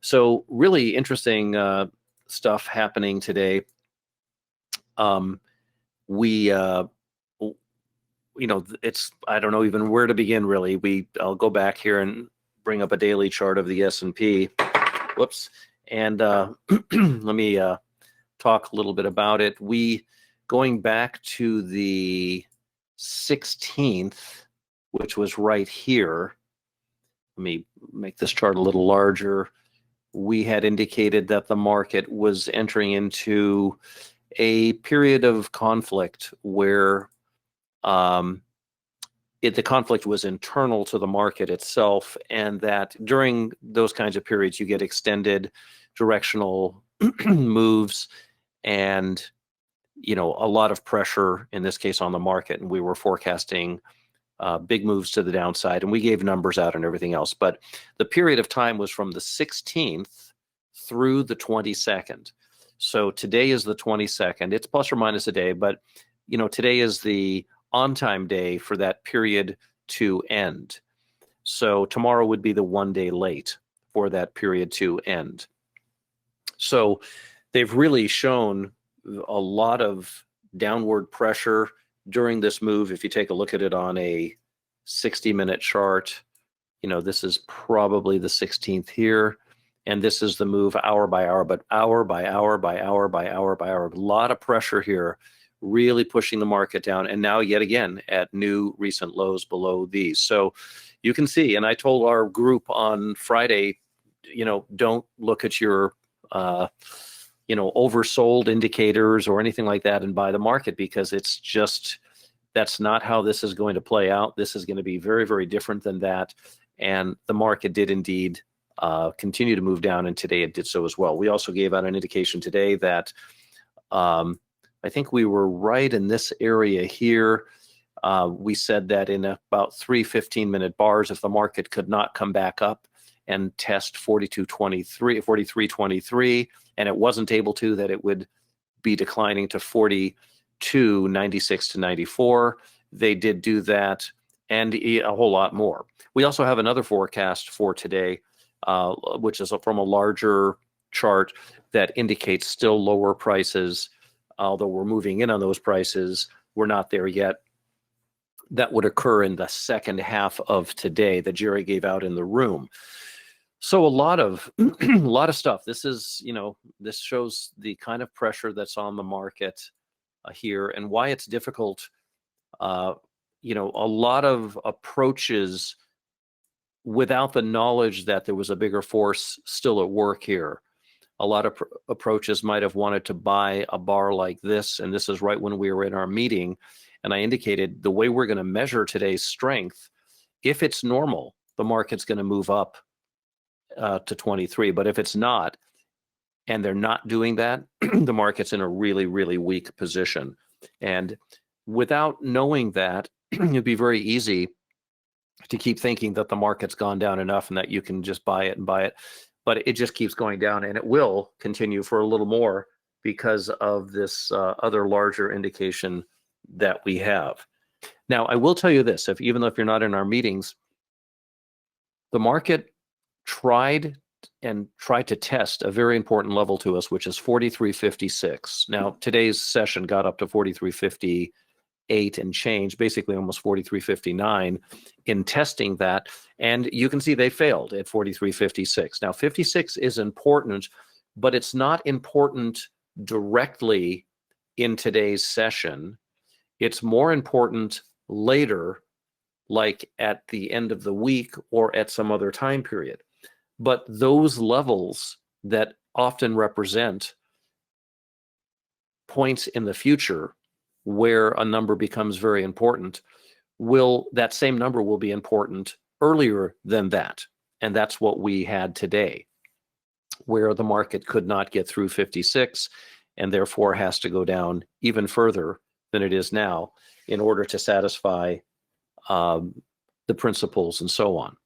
So really interesting stuff happening today. We it's, I don't know even where to begin really. I'll go back here and bring up a daily chart of the S&P. Whoops. And let me talk a little bit about it. Going back to the 16th, which was right here. Let me make this chart a little larger. We had indicated that the market was entering into a period of conflict where the conflict was internal to the market itself, and that during those kinds of periods you get extended directional moves and a lot of pressure, in this case on the market, and we were forecasting big moves to the downside, and we gave numbers out and everything else. But the period of time was from the 16th through the 22nd. So today is the 22nd. It's plus or minus a day, but today is the on-time day for that period to end. So tomorrow would be the 1 day late for that period to end. So they've really shown a lot of downward pressure during this move. If you take a look at it on a 60-minute chart, this is probably the 16th here, and this is the move hour by hour, but hour by hour by hour by hour by hour. A lot of pressure here, really pushing the market down, and now yet again at new recent lows below these. So you can see, and I told our group on Friday, don't look at your oversold indicators or anything like that and buy the market, because it's just, that's not how this is going to play out. This is going to be very, very different than that. And the market did indeed continue to move down, and today it did so as well. We also gave out an indication today that I think we were right in this area here. We said that in about 3 15-minute bars, if the market could not come back up and test 42.23, 43.23, and it wasn't able to, that it would be declining to 42.96 to 94. They did do that, and a whole lot more. We also have another forecast for today, which is from a larger chart that indicates still lower prices, although we're moving in on those prices. We're not there yet. That would occur in the second half of today that Jerry gave out in the room. So a lot of stuff. This is, this shows the kind of pressure that's on the market here, and why it's difficult. A lot of approaches without the knowledge that there was a bigger force still at work here. A lot of approaches might have wanted to buy a bar like this, and this is right when we were in our meeting, and I indicated the way we're going to measure today's strength, if it's normal, the market's going to move up to 23. But if it's not, and they're not doing that, the market's in a really, really weak position. And without knowing that, it'd be very easy to keep thinking that the market's gone down enough and that you can just buy it and buy it. But it just keeps going down, and it will continue for a little more because of this other larger indication that we have. Now, I will tell you this, even if you're not in our meetings, the market tried to test a very important level to us, which is 43.56. Now, today's session got up to 43.58 and change, basically almost 43.59 in testing that. And you can see they failed at 43.56. Now, 56 is important, but it's not important directly in today's session. It's more important later, like at the end of the week or at some other time period. But those levels that often represent points in the future where a number becomes very important, that same number will be important earlier than that. And that's what we had today, where the market could not get through 56 and therefore has to go down even further than it is now in order to satisfy the principles and so on.